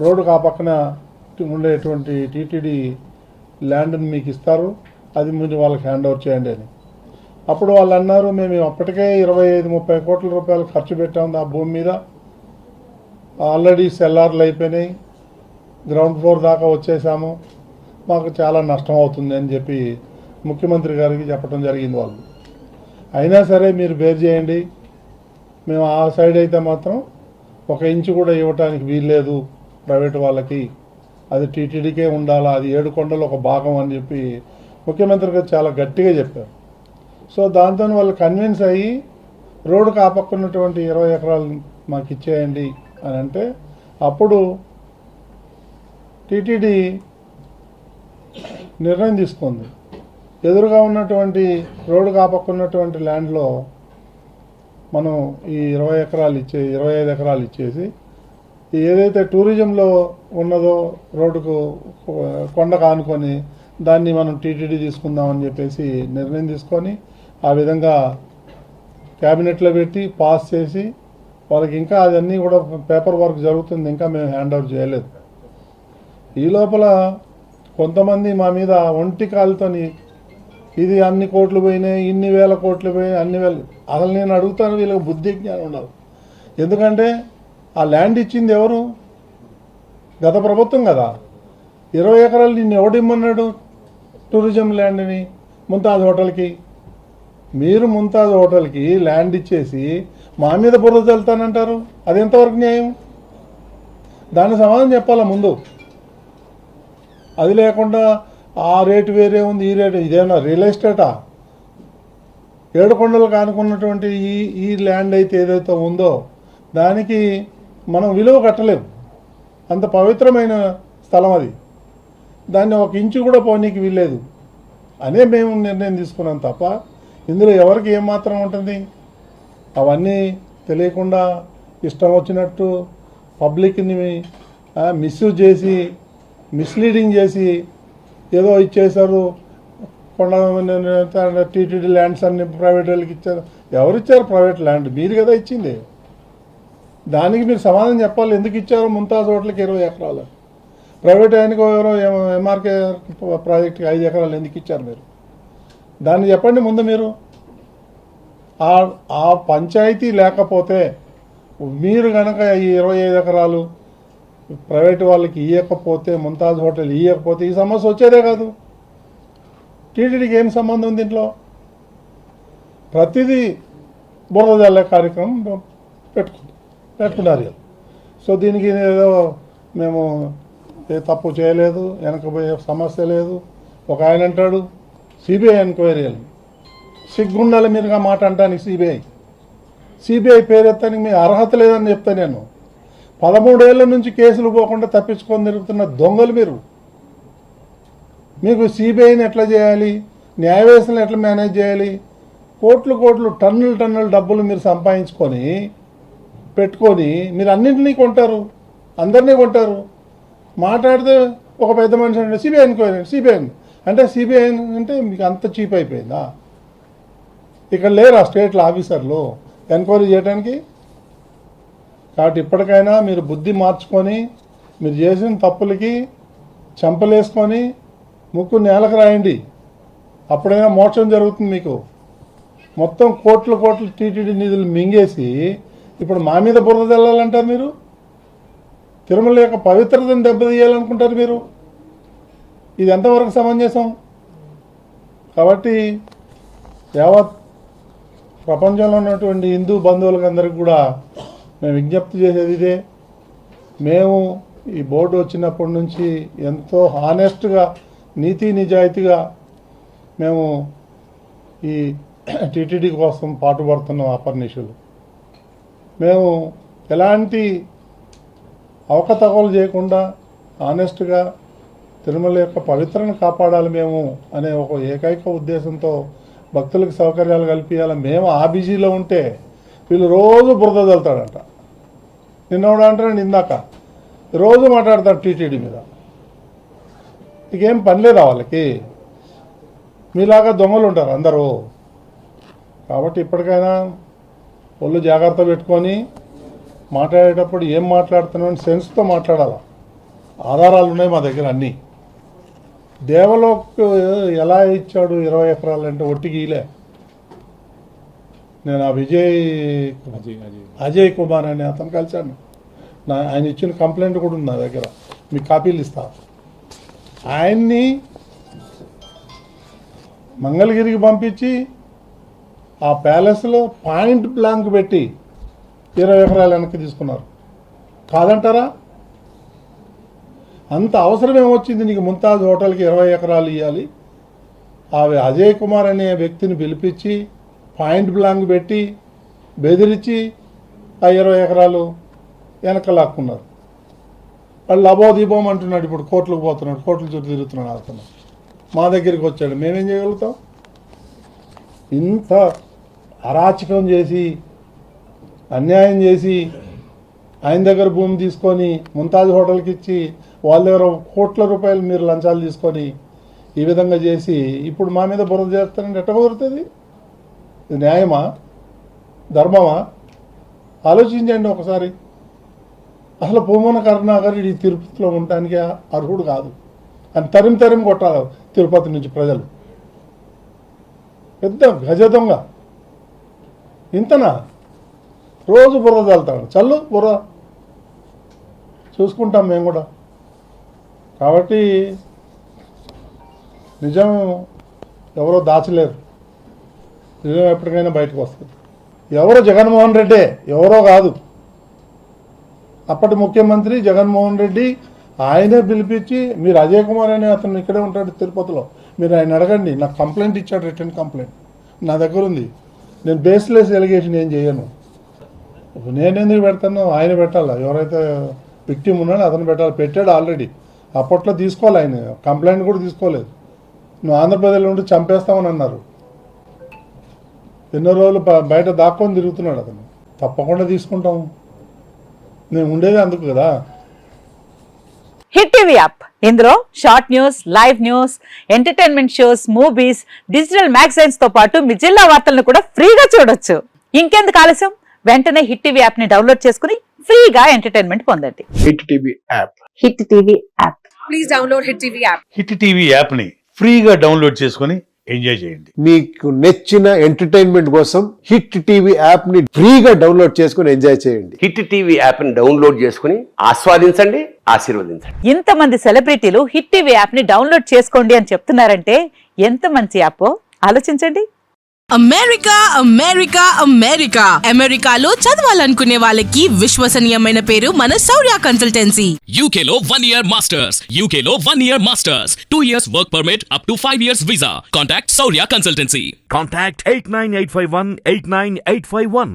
రోడ్డుకు ఆ పక్కన ఉండేటువంటి టీటీడీ ల్యాండ్ని మీకు ఇస్తారు, అది మీరు వాళ్ళకి హ్యాండ్ ఓవర్ చేయండి అని. అప్పుడు వాళ్ళు అన్నారు, మేము అప్పటికే 25-30 కోట్ల రూపాయలు ఖర్చు పెట్టాము ఆ భూమి మీద, ఆల్రెడీ సెల్లార్లు అయిపోయినాయి, గ్రౌండ్ ఫ్లోర్ దాకా వచ్చేసాము, మాకు చాలా నష్టం అవుతుంది అని చెప్పి ముఖ్యమంత్రి గారికి చెప్పడం జరిగింది వాళ్ళు. అయినా సరే మీరు బేర్ చేయండి, మేము ఆ సైడ్ అయితే మాత్రం 1 ఇంచు కూడా ఇవ్వటానికి వీల్లేదు ప్రైవేట్ వాళ్ళకి, అది టీటీడీకే ఉండాలా, అది 7 కొండలు ఒక భాగం అని చెప్పి ముఖ్యమంత్రి గారు చాలా గట్టిగా చెప్పారు. సో దాంతో వాళ్ళు కన్విన్స్ అయ్యి రోడ్డుకు ఆ పక్క ఉన్నటువంటి 20 ఎకరాలు మాకు ఇచ్చేయండి అని అంటే, అప్పుడు టీటీడీ నిర్ణయం తీసుకుంది. ఎదురుగా ఉన్నటువంటి రోడ్డుకు ఆ పక్క ఉన్నటువంటి ల్యాండ్లో మనం ఈ 25 ఎకరాలు ఇచ్చేసి, ఏదైతే టూరిజంలో ఉన్నదో రోడ్డుకు కొండకు ఆనుకొని దాన్ని మనం టీటీడీ తీసుకుందామని చెప్పేసి నిర్ణయం తీసుకొని ఆ విధంగా క్యాబినెట్లో పెట్టి పాస్ చేసి వాళ్ళకి ఇంకా అదన్నీ కూడా పేపర్ వర్క్ జరుగుతుంది, ఇంకా మేము హ్యాండ్ ఓవర్ చేయలేదు. ఈ లోపల కొంతమంది మా మీద ఒంటి కాలుతోని ఇది అన్ని కోట్లు పోయినాయి, ఇన్ని వేల కోట్లు పోయినాయి, అన్ని వేలు. అసలు నేను అడుగుతాను, వీళ్ళకి బుద్ధి జ్ఞానం ఉండాలి. ఎందుకంటే ఆ ల్యాండ్ ఇచ్చింది ఎవరు? గత ప్రభుత్వం కదా. 20 ఎకరాలు నిన్ను ఎవడిమ్మన్నాడు టూరిజం ల్యాండ్ని? ముంతాజ్ హోటల్కి. మీరు ముంతాజ్ హోటల్కి ల్యాండ్ ఇచ్చేసి మా మీద బురద చల్లుతానంటారు, అది ఎంతవరకు న్యాయం? దాని సమాధానం చెప్పాలా ముందు. అది లేకుండా ఆ రేటు వేరే ఉంది, ఈ రేటు, ఇదేమన్నా రియల్ ఎస్టేటా? 7 కొండలకు ఆనుకున్నటువంటి ఈ ల్యాండ్ అయితే ఏదైతే ఉందో దానికి మనం విలువ కట్టలేము, అంత పవిత్రమైన స్థలం అది. దాన్ని 1 ఇంచు కూడా పోనీకి వీల్లేదు అనే మేము నిర్ణయం తీసుకున్నాం తప్ప ఇందులో ఎవరికి ఏమాత్రం ఉంటుంది? అవన్నీ తెలియకుండా ఇష్టం వచ్చినట్టు పబ్లిక్ని మిస్యూజ్ చేసి, మిస్లీడింగ్ చేసి ఏదో ఇచ్చేశారు, టీటీడీ ల్యాండ్స్ అన్ని ప్రైవేట్ వాళ్ళకి ఇచ్చారు. ఎవరు ఇచ్చారు ప్రైవేట్ ల్యాండ్? మీరు కదా ఇచ్చింది. దానికి మీరు సమాధానం చెప్పాలి, ఎందుకు ఇచ్చారు ముంతాజ్ హోటల్కి 20 ఎకరాలు, ప్రైవేట్ ఆయనకు ఎవరో ఎంఆర్కే ప్రాజెక్ట్కి 5 ఎకరాలు ఎందుకు ఇచ్చారు మీరు? దాన్ని చెప్పండి ముందు మీరు. ఆ పంచాయతీ లేకపోతే మీరు కనుక ఈ 25 ఎకరాలు ప్రైవేటు వాళ్ళకి ఇవ్వకపోతే, ముంతాజ్ హోటల్ ఇవ్వకపోతే ఈ సమస్య వచ్చేదే కాదు. టీటీడీకి ఏం సంబంధం ఉంది దీంట్లో? ప్రతిదీ బురద జల్లే కార్యక్రమం పెట్టుకున్నారు. సో దీనికి ఏదో మేము ఏ తప్పు చేయలేదు, వెనకపోయే సమస్య లేదు. ఒక ఆయన అంటాడు సిబిఐ ఎంక్వైరీలు. సిగ్గుండాలి మీరుగా మాట అంటానికి. సిబిఐ పేరు ఎత్తానికి మీ అర్హత లేదని చెప్తా నేను. 13 ఏళ్ల నుంచి కేసులు పోకుండా తప్పించుకొని తిరుగుతున్న దొంగలు మీరు. మీకు సిబిఐని ఎట్లా చేయాలి, న్యాయ వ్యవస్థను ఎట్లా మేనేజ్ చేయాలి, కోట్లు టన్నులు డబ్బులు మీరు సంపాదించుకొని పెట్టుకొని మీరు అన్నింటినీ కొంటారు, అందరినీ కొంటారు. మాట్లాడితే ఒక పెద్ద మనిషి అంటే సిబిఐ అంటే సిబిఐ అంటే మీకు అంత చీప్ అయిపోయిందా? ఇక్కడ లేరా స్టేట్లో ఆఫీసర్లు ఎంక్వైరీ చేయడానికి? కాబట్టి ఇప్పటికైనా మీరు బుద్ధి మార్చుకొని మీరు చేసిన తప్పులకి చంపలేసుకొని ముక్కు నేలకు రాయండి, అప్పుడైనా మోక్షం జరుగుతుంది మీకు. మొత్తం కోట్లు టీటీడీ నిధులు మింగేసి ఇప్పుడు మా మీద బురద తెల్లాలంటారు మీరు. తిరుమల యొక్క పవిత్రతను దెబ్బతీయాలనుకుంటారు మీరు. ఇది ఎంతవరకు సమంజసం? కాబట్టి యావత్ ప్రపంచంలో ఉన్నటువంటి హిందూ బంధువులకు అందరికీ కూడా మేము విజ్ఞప్తి చేసేది ఇదే. మేము ఈ బోర్డు వచ్చినప్పటి నుంచి ఎంతో హానెస్ట్గా, నీతి నిజాయితీగా మేము ఈ టీటీడీ కోసం పాటుపడుతున్నాం. అపర్నిషులు మేము ఎలాంటి అవకతవకలు చేయకుండా హానెస్ట్గా తిరుమల యొక్క పవిత్రను కాపాడాలి మేము అనే ఒక ఏకైక ఉద్దేశంతో భక్తులకు సౌకర్యాలు కల్పించాలి. మేము ఆ బిజీలో ఉంటే వీళ్ళు రోజు బురద చల్లుతాడంట. నిన్నోడు అంటాడు, ఇందాక రోజు మాట్లాడతాడు టీటీడీ మీద. ఇకేం పని లేదా వాళ్ళకి? మీలాగా దొంగలు ఉంటారు అందరూ. కాబట్టి ఇప్పటికైనా ఒళ్ళు జాగ్రత్త పెట్టుకొని మాట్లాడేటప్పుడు ఏం మాట్లాడుతున్నామని సెన్స్తో మాట్లాడాలి. ఆధారాలు ఉన్నాయి మా దగ్గర అన్నీ. దేవలోక్ ఎలా ఇచ్చాడు 20 ఎకరాలు అంటే ఒట్టికి ఇలే. నేను ఆ అజయ్ కుమార్ అనే అతను కలిశాను. ఆయన ఇచ్చిన కంప్లైంట్ కూడా ఉంది నా దగ్గర, మీకు కాపీలు ఇస్తా. ఆయన్ని మంగళగిరికి పంపించి ఆ ప్యాలెస్లో పాయింట్ బ్లాంక్ పెట్టి 20 ఎకరాలు వెనక్కి తీసుకున్నారు. కాదంటారా? అంత అవసరం ఏమొచ్చింది నీకు ముంతాజ్ హోటల్కి 20 ఎకరాలు ఇవ్వాలి? అజయ్ కుమార్ అనే వ్యక్తిని పిలిపించి పాయింట్ బ్లాంక్ పెట్టి బెదిరించి ఆ 20 ఎకరాలు వెనక లాక్కున్నారు. వాళ్ళు అబోదీపం అంటున్నాడు, ఇప్పుడు కోర్టులకు పోతున్నాడు, కోర్టుల చుట్టూ తిరుగుతున్నాడు. అతను మా దగ్గరికి వచ్చాడు, మేమేం చేయగలుగుతాం? ఇంత అరాచకం చేసి అన్యాయం చేసి ఆయన దగ్గర భూమి తీసుకొని ముంతాజ్ హోటల్కి ఇచ్చి వాళ్ళ దగ్గర కోట్ల రూపాయలు మీరు లంచాలు తీసుకొని ఈ విధంగా చేసి ఇప్పుడు మా మీద బురద చేస్తారంటే ఎట్ట కుదురుతుంది? ఇది న్యాయమా? ధర్మమా? ఆలోచించండి ఒకసారి. అసలు పూమన కరుణాకర్ ఈ తిరుపతిలో ఉండటానికి అర్హుడు కాదు అని తరిమి కొట్టాలి తిరుపతి నుంచి ప్రజలు. పెద్ద గజ దొంగ. ఇంతనా? రోజు బుర్ర చల్లుతాడు, చల్లు బుర్ర చూసుకుంటాం మేము కూడా. కాబట్టి నిజం ఎవరో దాచలేరు, నిజం ఎప్పటికైనా బయటకు వస్తుంది. ఎవరో జగన్మోహన్ రెడ్డే, ఎవరో కాదు. అప్పటి ముఖ్యమంత్రి జగన్మోహన్ రెడ్డి ఆయనే పిలిపించి, మీరు అజయ్ కుమార్ అనే అతను ఇక్కడే ఉంటాడు తిరుపతిలో, మీరు ఆయన అడగండి. నాకు కంప్లైంట్ ఇచ్చాడు, రిటర్న్ కంప్లైంట్ నా దగ్గర ఉంది. నేను బేస్లెస్ ఎలిగేషన్ ఏం చేయను. నేను ఎందుకు పెడతాను? ఆయన పెట్టాలా? ఎవరైతే విక్టిమ్ ఉన్నాడో అతను పెట్టాలి. పెట్టాడు ఆల్రెడీ. అప్పట్లో తీసుకోవాలి, ఆయన కంప్లైంట్ కూడా తీసుకోలేదు. నువ్వు ఆంధ్రప్రదేశ్లో ఉండి చంపేస్తామని అన్నారు. ఎన్నో రోజులు బయట దాక్కొని తిరుగుతున్నాడు అతను. తప్పకుండా తీసుకుంటాము, నేను ఉండేది అందుకు కదా. హిట్ టీవీ యాప్, ఇందులో short news, live news, entertainment shows, movies, digital magazines తో పాటు మీ జిల్లా వార్తలను కూడా ఫ్రీగా చూడొచ్చు. ఇంకెందుకు ఆలస్యం? వెంటనే హిట్ టీవీ యాప్ ని డౌన్లోడ్ చేసుకుని ఫ్రీగా ఎంటర్టైన్మెంట్ పొందండి. Hit TV app. Hit TV app. Please download hit TV app. Hit TV app ని ఫ్రీగా డౌన్లోడ్ చేసుకుని ఎంజాయ్ చేయండి. మీకు నచ్చిన ఎంటర్టైన్మెంట్ కోసం హిట్ టీవీ యాప్ ని ఫ్రీగా డౌన్లోడ్ చేసుకుని ఎంజాయ్ చేయండి. హిట్ టీవీ యాప్ ని డౌన్లోడ్ చేసుకుని ఆస్వాదించండి, ఆశీర్వదించండి. ఇంతమంది సెలబ్రిటీలు హిట్ టీవీ యాప్ ని డౌన్లోడ్ చేసుకోండి అని చెప్తున్నారంటే ఎంత మంచి యాప్ ఆలోచించండి. అమెరికా అమెరికా అమెరికా అమెరికాలో చదవాలనుకునే వాళ్ళకి విశ్వసనీయమైన పేరు మన శౌర్య కన్సల్టెన్సీ. UK లో 1 year masters, UK లో 1 year masters, 2 years work permit up to 5 years visa. Contact Saurya Consultancy. Contact 89851 89851.